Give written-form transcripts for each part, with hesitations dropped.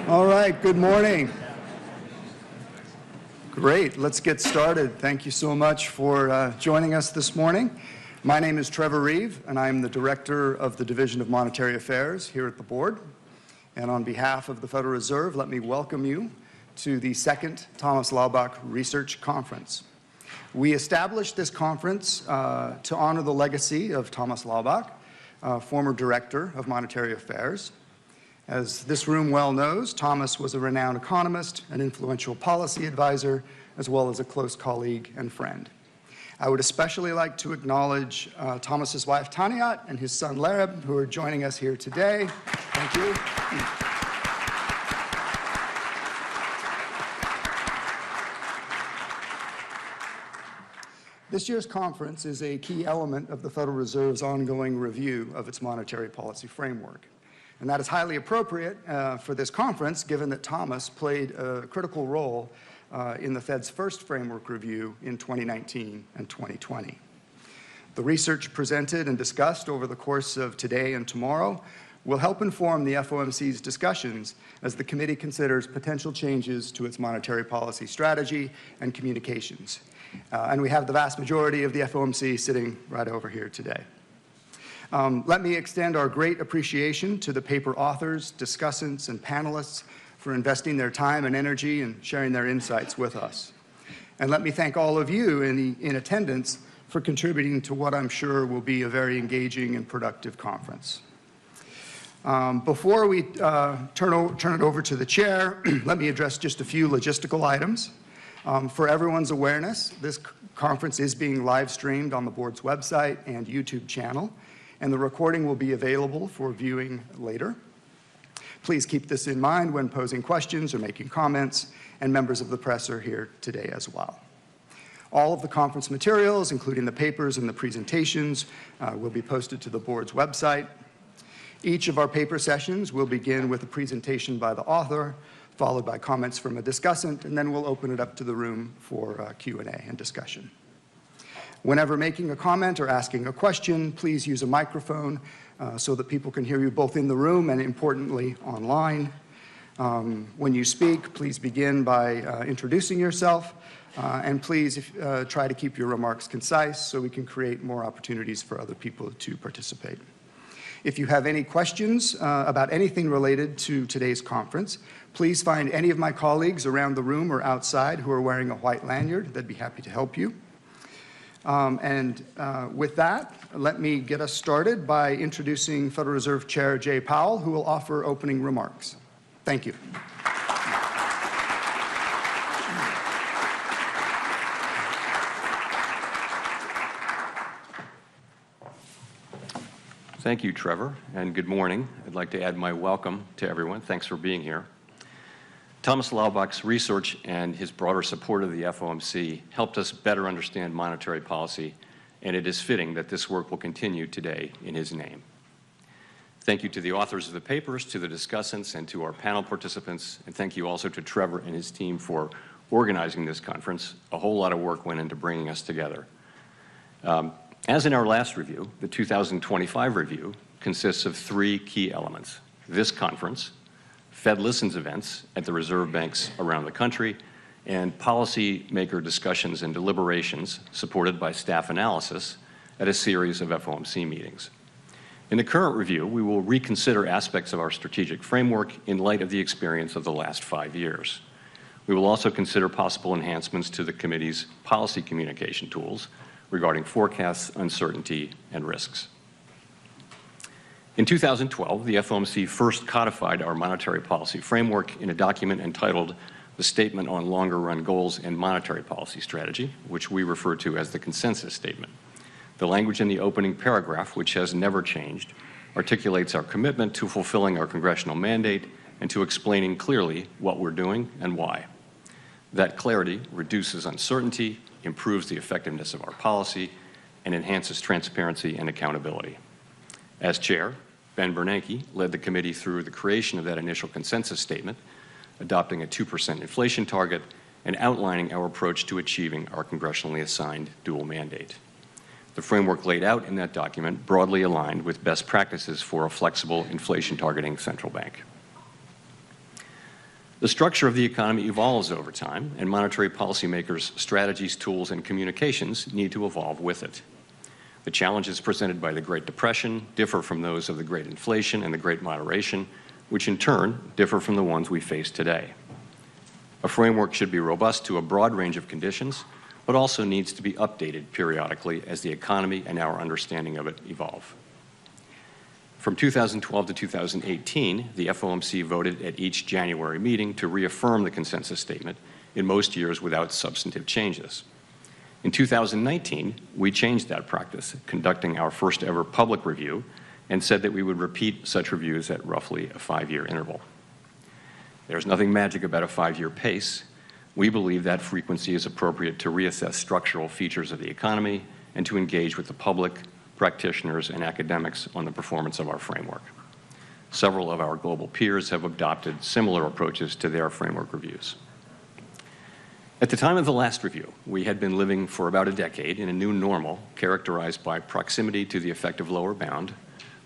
All right, good morning. Great, let's get started. Thank you so much for joining us this morning. My name is Trevor Reeve, and I'm the Director of the Division of Monetary Affairs here at the Board. And on behalf of the Federal Reserve, let me welcome you to the second Thomas Laubach Research Conference. We established this conference to honor the legacy of Thomas Laubach, former Director of Monetary Affairs. As this room well knows, Thomas was a renowned economist, an influential policy advisor, as well as a close colleague and friend. I would especially like to acknowledge Thomas's wife, Taniat, and his son, Larab, who are joining us here today. Thank you. This year's conference is a key element of the Federal Reserve's ongoing review of its monetary policy framework. And that is highly appropriate for this conference, given that Thomas played a critical role in the Fed's first framework review in 2019 and 2020. The research presented and discussed over the course of today and tomorrow will help inform the FOMC's discussions as the committee considers potential changes to its monetary policy strategy and communications. And we have the vast majority of the FOMC sitting right over here today. Let me extend our great appreciation to the paper authors, discussants, and panelists for investing their time and energy and sharing their insights with us. And let me thank all of you in attendance for contributing to what I'm sure will be a very engaging and productive conference. Before we turn it over to the chair, let me address just a few logistical items. For everyone's awareness, this conference is being live streamed on the board's website and YouTube channel, and the recording will be available for viewing later. Please keep this in mind when posing questions or making comments, and members of the press are here today as well. All of the conference materials, including the papers and the presentations, will be posted to the board's website. Each of our paper sessions will begin with a presentation by the author, followed by comments from a discussant, and then we'll open it up to the room for Q&A and discussion. Whenever making a comment or asking a question, please use a microphone so that people can hear you both in the room and, importantly, online. When you speak, please begin by introducing yourself, and please try to keep your remarks concise so we can create more opportunities for other people to participate. If you have any questions about anything related to today's conference, please find any of my colleagues around the room or outside who are wearing a white lanyard. They'd be happy to help you. With that, let me get us started by introducing Federal Reserve Chair Jay Powell, who will offer opening remarks. Thank you. Thank you, Trevor, and good morning. I'd like to add my welcome to everyone. Thanks for being here. Thomas Laubach's research and his broader support of the FOMC helped us better understand monetary policy, and it is fitting that this work will continue today in his name. Thank you to the authors of the papers, to the discussants, and to our panel participants, and thank you also to Trevor and his team for organizing this conference. A whole lot of work went into bringing us together. As in our last review, the 2025 review consists of three key elements: this conference, Fed Listens events at the reserve banks around the country, and policymaker discussions and deliberations supported by staff analysis at a series of FOMC meetings. In the current review, we will reconsider aspects of our strategic framework in light of the experience of the last 5 years. We will also consider possible enhancements to the committee's policy communication tools regarding forecasts, uncertainty, and risks. In 2012, the FOMC first codified our monetary policy framework in a document entitled the Statement on Longer Run Goals and Monetary Policy Strategy, which we refer to as the Consensus Statement. The language in the opening paragraph, which has never changed, articulates our commitment to fulfilling our congressional mandate and to explaining clearly what we're doing and why. That clarity reduces uncertainty, improves the effectiveness of our policy, and enhances transparency and accountability. As chair, Ben Bernanke led the committee through the creation of that initial consensus statement, adopting a 2% inflation target and outlining our approach to achieving our congressionally assigned dual mandate. The framework laid out in that document broadly aligned with best practices for a flexible inflation targeting central bank. The structure of the economy evolves over time, and monetary policymakers' strategies, tools, and communications need to evolve with it. The challenges presented by the Great Depression differ from those of the Great Inflation and the Great Moderation, which in turn differ from the ones we face today. A framework should be robust to a broad range of conditions, but also needs to be updated periodically as the economy and our understanding of it evolve. From 2012 to 2018, the FOMC voted at each January meeting to reaffirm the consensus statement, in most years without substantive changes. In 2019, we changed that practice, conducting our first ever public review, and said that we would repeat such reviews at roughly a 5-year interval. There's nothing magic about a 5-year pace. We believe that frequency is appropriate to reassess structural features of the economy and to engage with the public, practitioners, and academics on the performance of our framework. Several of our global peers have adopted similar approaches to their framework reviews. At the time of the last review, we had been living for about a decade in a new normal characterized by proximity to the effective lower bound,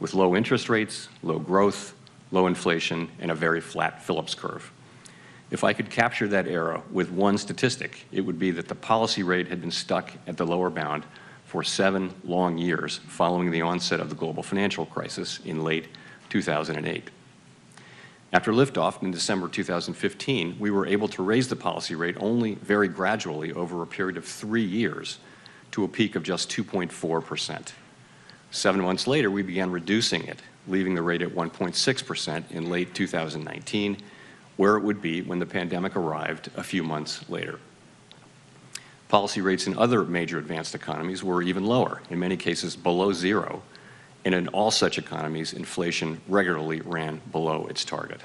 with low interest rates, low growth, low inflation, and a very flat Phillips curve. If I could capture that era with one statistic, it would be that the policy rate had been stuck at the lower bound for 7 long years following the onset of the global financial crisis in late 2008. After liftoff in December 2015, we were able to raise the policy rate only very gradually over a period of 3 years to a peak of just 2.4%. 7 months later, we began reducing it, leaving the rate at 1.6% in late 2019, where it would be when the pandemic arrived a few months later. Policy rates in other major advanced economies were even lower, in many cases below zero, and in all such economies, inflation regularly ran below its target.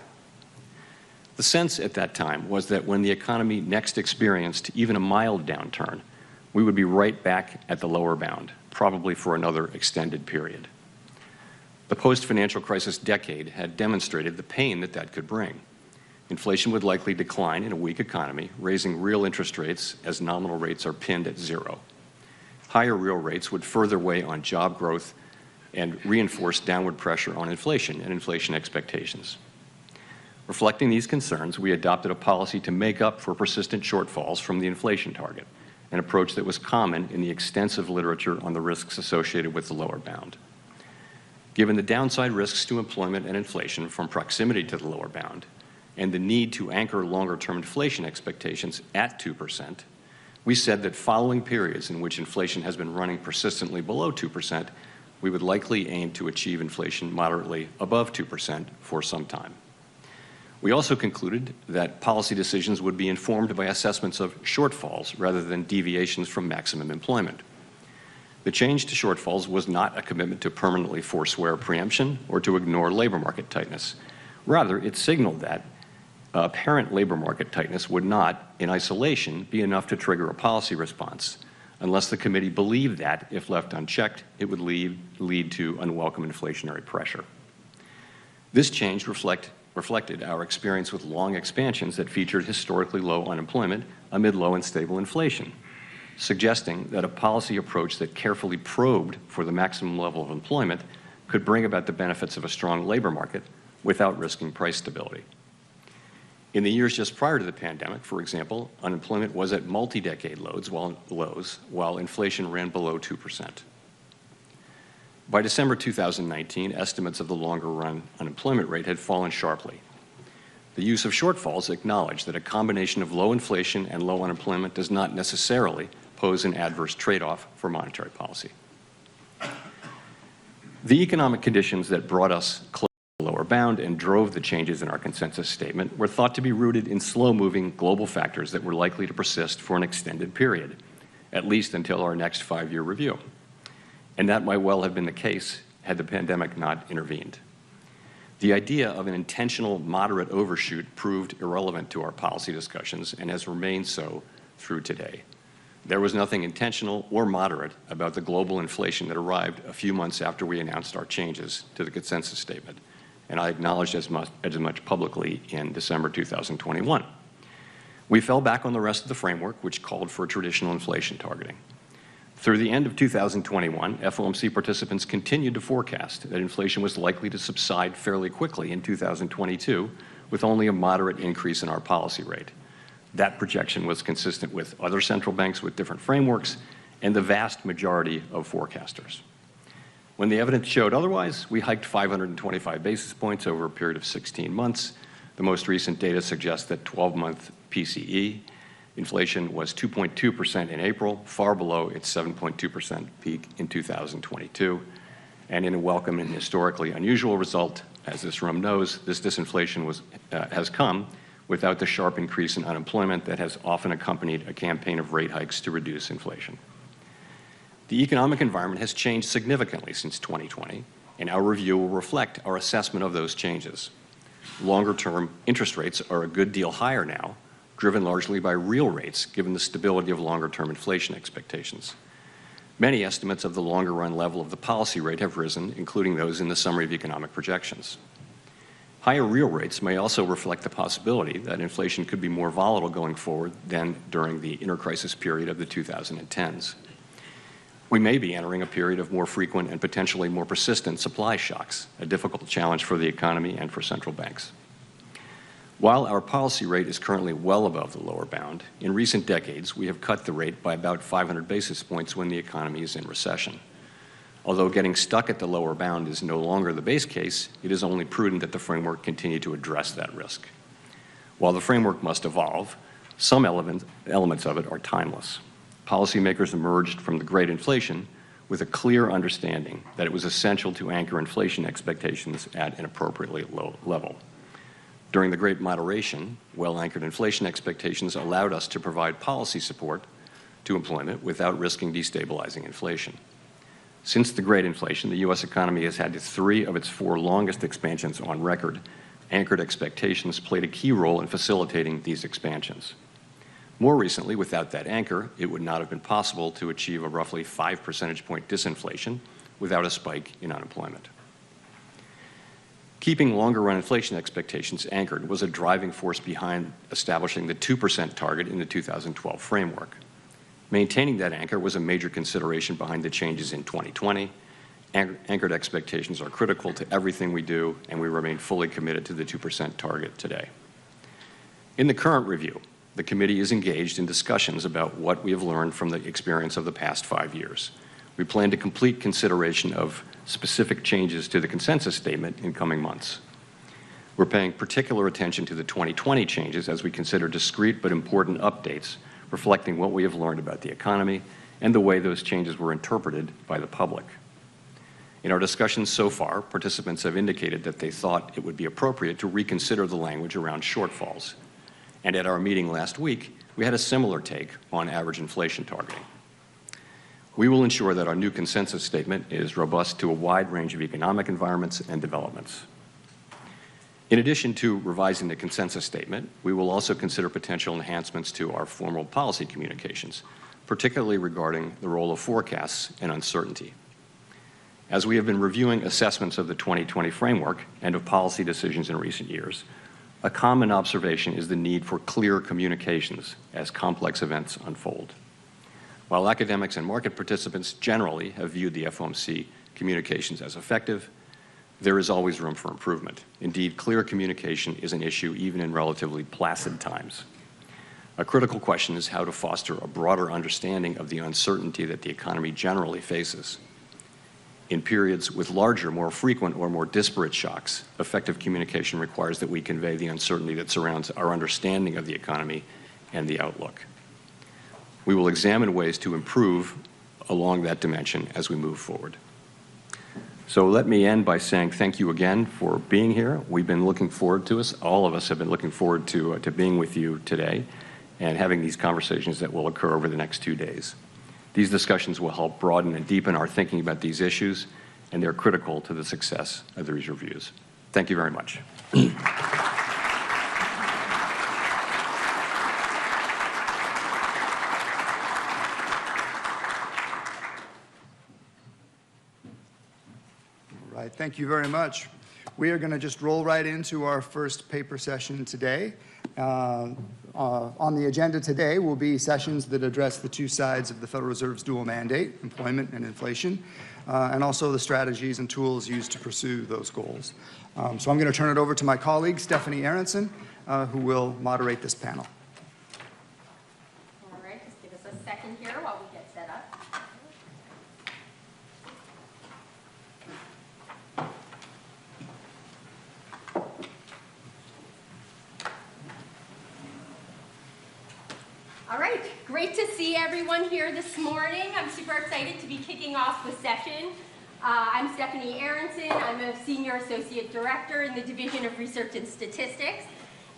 The sense at that time was that when the economy next experienced even a mild downturn, we would be right back at the lower bound, probably for another extended period. The post-financial crisis decade had demonstrated the pain that that could bring. Inflation would likely decline in a weak economy, raising real interest rates as nominal rates are pinned at zero. Higher real rates would further weigh on job growth and reinforce downward pressure on inflation and inflation expectations. Reflecting these concerns, we adopted a policy to make up for persistent shortfalls from the inflation target, an approach that was common in the extensive literature on the risks associated with the lower bound. Given the downside risks to employment and inflation from proximity to the lower bound, and the need to anchor longer-term inflation expectations at 2%, we said that following periods in which inflation has been running persistently below 2%, we would likely aim to achieve inflation moderately above 2% for some time. We also concluded that policy decisions would be informed by assessments of shortfalls rather than deviations from maximum employment. The change to shortfalls was not a commitment to permanently forswear preemption or to ignore labor market tightness. Rather, it signaled that apparent labor market tightness would not, in isolation, be enough to trigger a policy response, unless the committee believed that, if left unchecked, it would lead to unwelcome inflationary pressure. This change reflected our experience with long expansions that featured historically low unemployment amid low and stable inflation, suggesting that a policy approach that carefully probed for the maximum level of employment could bring about the benefits of a strong labor market without risking price stability. In the years just prior to the pandemic, for example, unemployment was at multi-decade lows while inflation ran below 2%. By December 2019, estimates of the longer-run unemployment rate had fallen sharply. The use of shortfalls acknowledged that a combination of low inflation and low unemployment does not necessarily pose an adverse trade-off for monetary policy. The economic conditions that brought us close to the lower bound and drove the changes in our consensus statement were thought to be rooted in slow-moving global factors that were likely to persist for an extended period, at least until our next 5-year review. And that might well have been the case had the pandemic not intervened. The idea of an intentional moderate overshoot proved irrelevant to our policy discussions and has remained so through today. There was nothing intentional or moderate about the global inflation that arrived a few months after we announced our changes to the consensus statement, and I acknowledged as much publicly in December 2021. We fell back on the rest of the framework, which called for traditional inflation targeting. Through the end of 2021, FOMC participants continued to forecast that inflation was likely to subside fairly quickly in 2022, with only a moderate increase in our policy rate. That projection was consistent with other central banks with different frameworks and the vast majority of forecasters. When the evidence showed otherwise, we hiked 525 basis points over a period of 16 months. The most recent data suggests that 12-month PCE inflation was 2.2% in April, far below its 7.2% peak in 2022. And in a welcome and historically unusual result, as this room knows, this disinflation has come without the sharp increase in unemployment that has often accompanied a campaign of rate hikes to reduce inflation. The economic environment has changed significantly since 2020, and our review will reflect our assessment of those changes. Longer-term interest rates are a good deal higher now, driven largely by real rates, given the stability of longer-term inflation expectations. Many estimates of the longer-run level of the policy rate have risen, including those in the Summary of Economic Projections. Higher real rates may also reflect the possibility that inflation could be more volatile going forward than during the inter-crisis period of the 2010s. We may be entering a period of more frequent and potentially more persistent supply shocks, a difficult challenge for the economy and for central banks. While our policy rate is currently well above the lower bound, in recent decades we have cut the rate by about 500 basis points when the economy is in recession. Although getting stuck at the lower bound is no longer the base case, it is only prudent that the framework continue to address that risk. While the framework must evolve, some elements of it are timeless. Policymakers emerged from the Great Inflation with a clear understanding that it was essential to anchor inflation expectations at an appropriately low level. During the Great Moderation, well-anchored inflation expectations allowed us to provide policy support to employment without risking destabilizing inflation. Since the Great Inflation, the U.S. economy has had 3 of its 4 longest expansions on record. Anchored expectations played a key role in facilitating these expansions. More recently, without that anchor, it would not have been possible to achieve a roughly 5 percentage point disinflation without a spike in unemployment. Keeping longer-run inflation expectations anchored was a driving force behind establishing the 2% target in the 2012 framework. Maintaining that anchor was a major consideration behind the changes in 2020. Anchored expectations are critical to everything we do, and we remain fully committed to the 2% target today. In the current review, the committee is engaged in discussions about what we have learned from the experience of the past 5 years. We plan to complete consideration of specific changes to the consensus statement in coming months. We're paying particular attention to the 2020 changes as we consider discrete but important updates reflecting what we have learned about the economy and the way those changes were interpreted by the public. In our discussions so far, participants have indicated that they thought it would be appropriate to reconsider the language around shortfalls. And at our meeting last week, we had a similar take on average inflation targeting. We will ensure that our new consensus statement is robust to a wide range of economic environments and developments. In addition to revising the consensus statement, we will also consider potential enhancements to our formal policy communications, particularly regarding the role of forecasts and uncertainty. As we have been reviewing assessments of the 2020 framework and of policy decisions in recent years, a common observation is the need for clear communications as complex events unfold. While academics and market participants generally have viewed the FOMC communications as effective, there is always room for improvement. Indeed, clear communication is an issue even in relatively placid times. A critical question is how to foster a broader understanding of the uncertainty that the economy generally faces. In periods with larger, more frequent, or more disparate shocks, effective communication requires that we convey the uncertainty that surrounds our understanding of the economy and the outlook. We will examine ways to improve along that dimension as we move forward. So let me end by saying thank you again for being here. We've been looking forward to this. All of us have been looking forward to being with you today and having these conversations that will occur over the next 2 days. These discussions will help broaden and deepen our thinking about these issues, and they're critical to the success of these reviews. Thank you very much. Thank you very much. We are going to just roll right into our first paper session today. On the agenda today will be sessions that address the two sides of the Federal Reserve's dual mandate, employment and inflation, and also the strategies and tools used to pursue those goals. So I'm going to turn it over to my colleague, Stephanie Aronson, who will moderate this panel. All right, just give us a second here while we get set up. All right, great to see everyone here this morning. I'm super excited to be kicking off the session. I'm Stephanie Aronson. I'm a Senior Associate Director in the Division of Research and Statistics.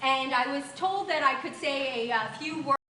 And I was told that I could say a few words